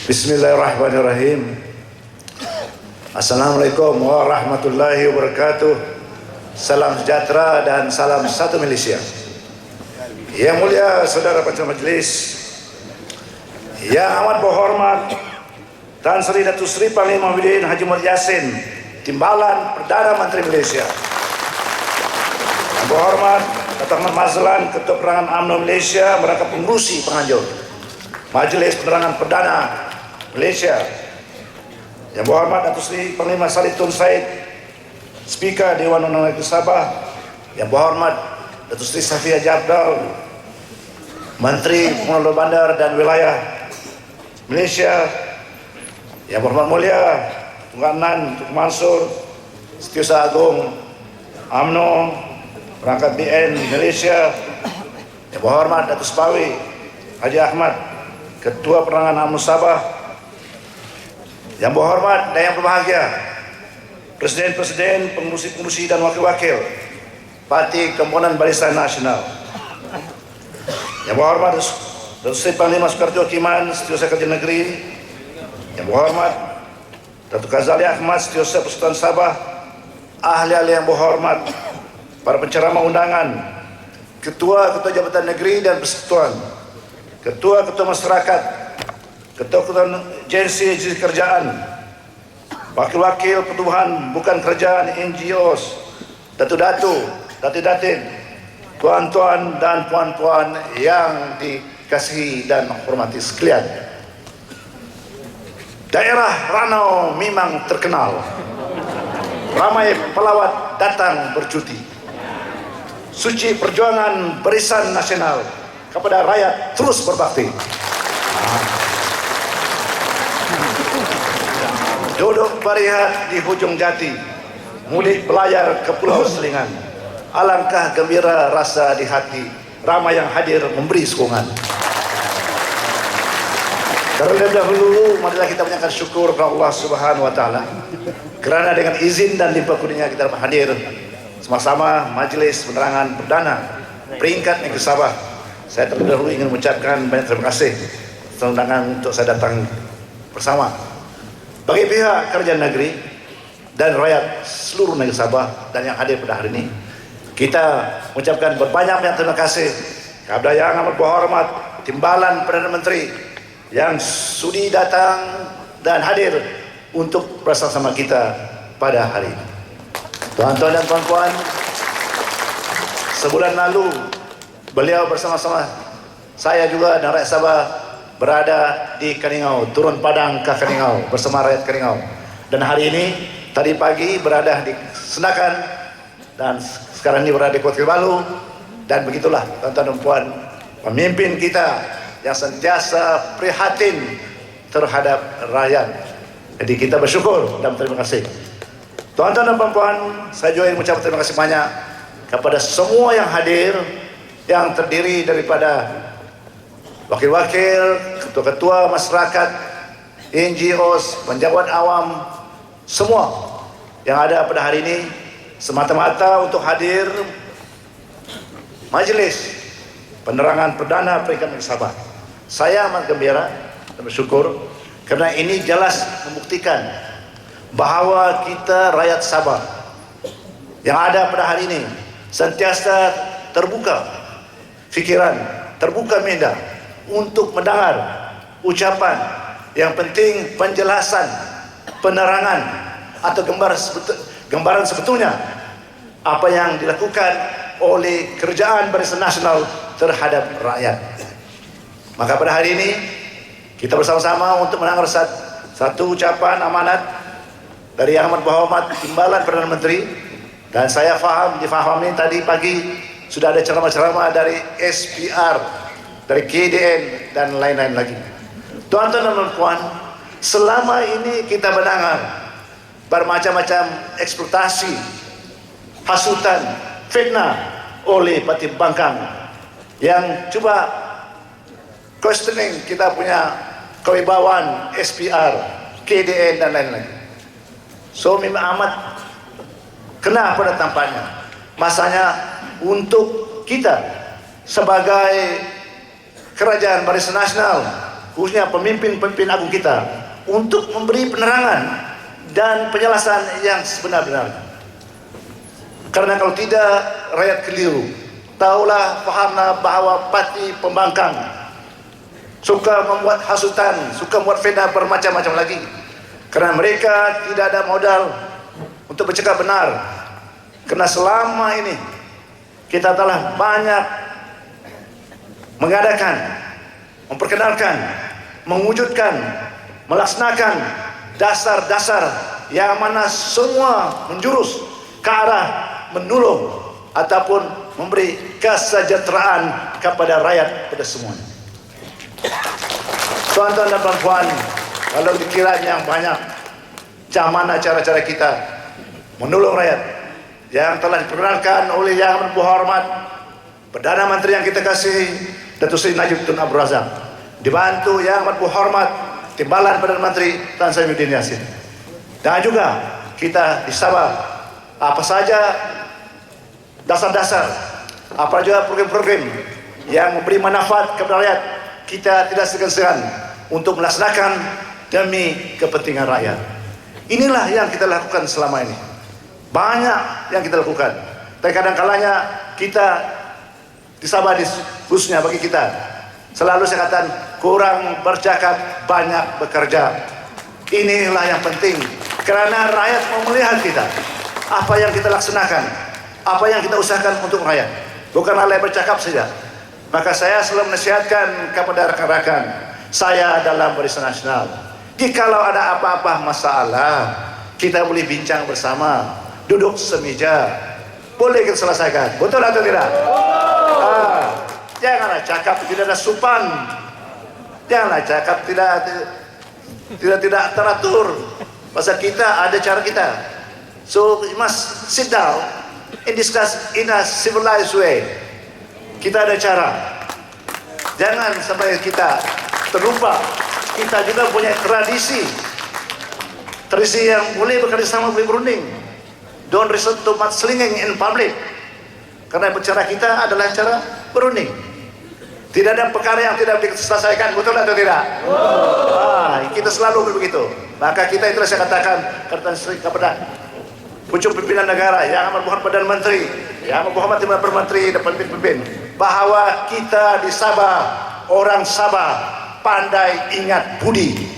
Bismillahirrahmanirrahim. Assalamualaikum warahmatullahi wabarakatuh. Salam sejahtera dan salam satu Malaysia. Yang mulia saudara Perdana Majlis, yang amat berhormat Tan Sri Datuk Seri Panglima Muhyiddin Haji Muhammad Yassin, Timbalan Perdana Menteri Malaysia. Yang berhormat Datuk Ahmad Mazlan, Ketua Penerangan UMNO Malaysia, merangkap pengurusi penganjur Majlis Penerangan Perdana Malaysia. Yang berhormat Datuk Seri Panglima Salid Tun Said, Speaker Dewan Undang-Undang Negeri Sabah. Yang berhormat Datuk Seri Safi Haji Abdal, Menteri Pengelola Bandar dan Wilayah Malaysia. Yang berhormat mulia Tunggal Nan Tun Mansur, Setiausaha Agung UMNO perangkat BN Malaysia. Yang berhormat Datuk Sepawi Haji Ahmad, Ketua Penerangan UMNO Sabah. Yang berhormat dan yang berbahagia Presiden-Presiden, Pengurusi-Pengurusi dan Wakil-Wakil Parti Komponen Barisan Nasional. Yang berhormat Datuk Seri Panglima Soekarjo Hakiman, Setiausaha Kerja Negeri. Yang berhormat Datuk Ghazali Ahmad, Setiausaha Persekutuan Sabah. Ahli-ahli yang berhormat, para penceramah undangan, Ketua-Ketua Jabatan Negeri dan Persekutuan, Ketua-Ketua Masyarakat, Ketua-Ketua Agensi Kerjaan, Wakil-Wakil Pertubuhan Bukan Kerajaan NGOs, Datu-Datu, Datin-Datin, Tuan-tuan dan puan-puan yang dikasihi dan hormati sekalian. Daerah Ranau memang terkenal, ramai pelawat datang bercuti. Suci perjuangan Barisan Nasional kepada rakyat terus berbakti. Duduk berehat di hujung jati, mudik belayar ke Pulau Selingan. Alangkah gembira rasa di hati, ramai yang hadir memberi sokongan. Terlebih dahulu, marilah kita menyampaikan syukur kepada Allah Subhanahu Wa Taala kerana dengan izin dan limpah kurnia kita dapat hadir sama-sama Majlis Penerangan Perdana peringkat Negeri Sabah. Saya terlebih dahulu ingin mengucapkan banyak terima kasih atas undangan untuk saya datang bersama. Bagi pihak kerajaan negeri dan rakyat seluruh negeri Sabah dan yang hadir pada hari ini, kita mengucapkan berbanyak-banyak terima kasih kepada yang amat berhormat Timbalan Perdana Menteri yang sudi datang dan hadir untuk bersama-sama kita pada hari ini. Tuan-tuan dan puan-puan, sebulan lalu beliau bersama-sama saya juga dan rakyat Sabah berada di Keningau, turun padang ke Keningau bersama rakyat Keningau. Dan hari ini, tadi pagi berada di Senakan dan sekarang ini berada di Kota Kinabalu. Dan begitulah tuan-tuan dan puan, pemimpin kita yang sentiasa prihatin terhadap rakyat. Jadi kita bersyukur dan berterima kasih. Tuan-tuan dan puan-puan, saya juga ingin mengucapkan terima kasih banyak kepada semua yang hadir, yang terdiri daripada wakil-wakil, ketua-ketua masyarakat, NGOs, penjabat awam, semua yang ada pada hari ini semata-mata untuk hadir Majlis Penerangan Perdana Peringkat Negeri Sabah. Saya amat gembira dan bersyukur kerana ini jelas membuktikan bahawa kita rakyat Sabah yang ada pada hari ini sentiasa terbuka fikiran, terbuka minda untuk mendengar ucapan yang penting, penjelasan, penerangan atau gambaran sebetulnya apa yang dilakukan oleh kerajaan Barisan Nasional terhadap rakyat. Maka pada hari ini kita bersama-sama untuk mendengar satu ucapan amanat dari Yang Amat Berhormat Timbalan Perdana Menteri, dan saya difahami tadi pagi sudah ada ceramah-ceramah dari SPR, dari KDN dan lain-lain lagi. Tuan-tuan dan puan, selama ini kita mendengar bermacam-macam eksploitasi, hasutan, fitnah oleh Parti Bangkang yang cuba questioning kita punya kewibawaan SPR, KDN dan lain-lain. So memang amat kena pada tampaknya. Masanya untuk kita sebagai kerajaan Barisan Nasional, khususnya pemimpin-pemimpin agung kita, untuk memberi penerangan dan penjelasan yang sebenar-benarnya. Karena kalau tidak, rakyat keliru. Taulah, fahamlah bahwa parti pembangkang suka membuat hasutan, suka membuat fitnah bermacam-macam lagi. Karena mereka tidak ada modal untuk bercakap benar. Karena selama ini kita telah banyak mengadakan, memperkenalkan, mewujudkan, melaksanakan dasar-dasar yang mana semua menjurus ke arah menolong ataupun memberi kesejahteraan kepada rakyat pada semuanya. Tuan-tuan dan puan-puan, kalau dikiranya yang banyak macam mana cara-cara kita menolong rakyat yang telah diperkenalkan oleh Yang Amat Berhormat Perdana Menteri yang kita kasihi, Datuk Seri Najib Tun Abdul Razak, dibantu Yang Amat Berhormat Timbalan Perdana Menteri Tan Sri Muhyiddin Yassin. Dan juga kita di Sabah, apa saja dasar-dasar, apa juga program-program yang memberi manfaat kepada rakyat, kita tidak segan-segan untuk melaksanakan demi kepentingan rakyat. Inilah yang kita lakukan selama ini. Banyak yang kita lakukan. Tapi kadang-kalanya kita di Sabah, khususnya bagi kita, selalu saya katakan kurang bercakap, banyak bekerja. Inilah yang penting, karena rakyat mau melihat kita, apa yang kita laksanakan, apa yang kita usahakan untuk rakyat, bukan hanya bercakap saja. Maka saya selalu menasihatkan kepada rekan-rekan saya dalam Barisan Nasional, jikalau ada apa-apa masalah, kita boleh bincang bersama, duduk semeja, boleh kita selesaikan. Betul atau tidak? Janganlah cakap tidak ada sopan, janganlah cakap tidak teratur. Pasal kita ada cara kita. So you must sit down and discuss in a civilized way. Kita ada cara. Jangan sampai kita terlupa. Kita juga punya tradisi yang boleh bekerja sama, boleh berunding. Don't resort to mudslinging in public. Karena cara kita adalah cara berunding. Tidak ada perkara yang tidak diselesaikan, betul atau tidak? Kita selalu begitu. Maka kita itu saya katakan kepada pucuk pimpinan negara, Yang Amat Berhormat Perdana Menteri, Yang Amat Berhormat Timbalan Perdana Menteri dan pemimpin-pemimpin, bahwa kita di Sabah, orang Sabah pandai ingat budi.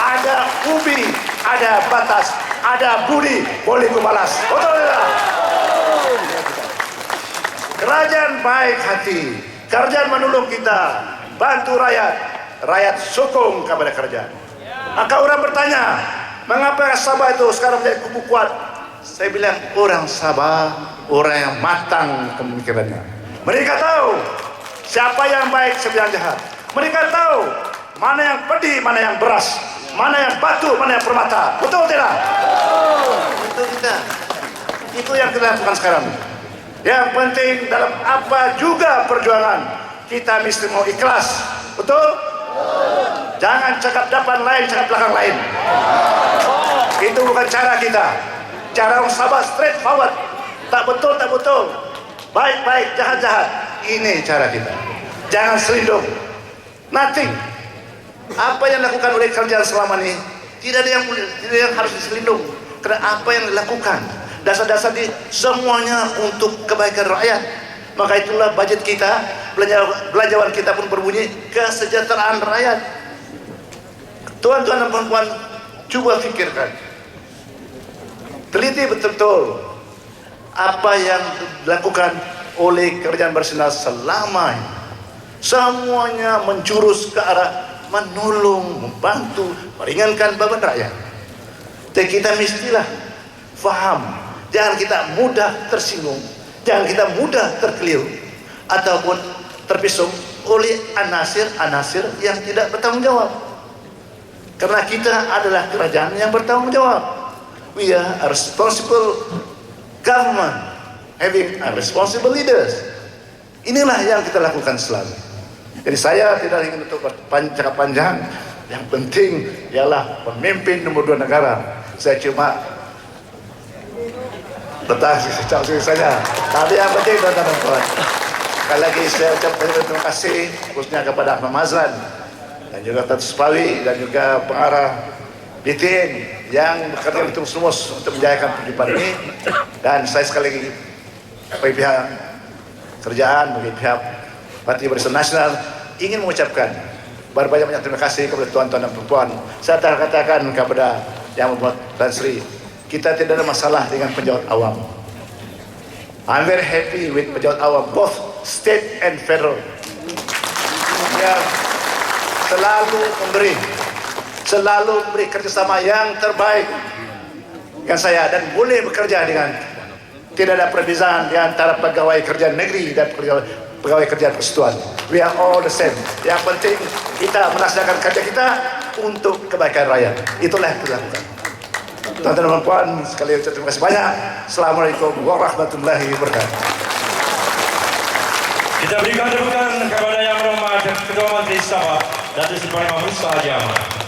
Ada ubi, ada batas, ada budi, boleh kubalas. Betul tidak? Kerajaan baik hati, kerajaan menolong kita, bantu rakyat, rakyat sokong kepada kerajaan. Maka orang bertanya, mengapa Sabah itu sekarang menjadi kubu kuat? Saya bilang orang Sabah, orang yang matang pemikirannya. Mereka tahu siapa yang baik, siapa yang jahat. Mereka tahu mana yang pedih, mana yang beras, mana yang batu, mana yang permata. Betul tidak? Itu kita. Itu yang kita lakukan sekarang. Yang penting dalam apa juga perjuangan, kita mesti mau ikhlas. Betul? Jangan cakap depan lain, cakap belakang lain. Itu bukan cara kita. Cara orang Sabah straight forward. Tak betul, tak betul. Baik, baik, jahat, jahat. Ini cara kita. Jangan selindung. Nothing. Apa yang dilakukan oleh kerajaan selama ini, tidak ada yang harus diselindung. Karena apa yang dilakukan, dasar-dasar di semuanya untuk kebaikan rakyat. Maka itulah budget kita, belanjawan kita pun berbunyi kesejahteraan rakyat. Tuan-tuan dan puan-puan, coba fikirkan, teliti betul-betul apa yang dilakukan oleh kerajaan Barisan selama ini. Semuanya menjurus ke arah menolong, membantu, meringankan beban rakyat. Dan kita mestilah faham, jangan kita mudah tersinggung, jangan kita mudah terkeliru ataupun terpisung oleh anasir-anasir yang tidak bertanggung jawab. Karena kita adalah kerajaan yang bertanggung jawab. We are a responsible government, having a responsible leaders. Inilah yang kita lakukan selalu. Jadi saya tidak ingin untuk cakap panjang, Yang penting ialah pemimpin nomor 2 negara. Saya cuma letak sejak saja. Tapi yang penting tuan-tuan dan puan, sekali lagi saya ucapkan terima kasih khususnya kepada Ahmad Mazlan dan juga Datuk Sepawi dan juga pengarah BTN yang bekerja terus-menerus untuk menjayakan perjumpaan ini. Dan saya sekali lagi bagi pihak kerjaan, bagi pihak Parti Barisan Nasional ingin mengucapkan banyak-banyak terima kasih kepada tuan-tuan dan perempuan. Saya katakan kepada Yang Berhormat Tan Sri, kita tidak ada masalah dengan pejabat awam. I'm very happy with pejabat awam, both state and federal. Yang selalu memberi kerjasama yang terbaik dengan saya dan boleh bekerja dengan tidak ada perbezaan di antara pegawai kerja negeri dan pegawai kerja persekutuan. We are all the same. Yang penting kita melaksanakan kerja kita untuk kebaikan rakyat. Itulah yang kita lakukan. Tuan-tuan dan puan, sekali lagi terima kasih banyak. Assalamualaikum warahmatullahi wabarakatuh. Kita berikan dukungan kepada Yang Berhormat Ketua Majelis Sabah, Datuk Seri Panglima Musa Haji Ahmad.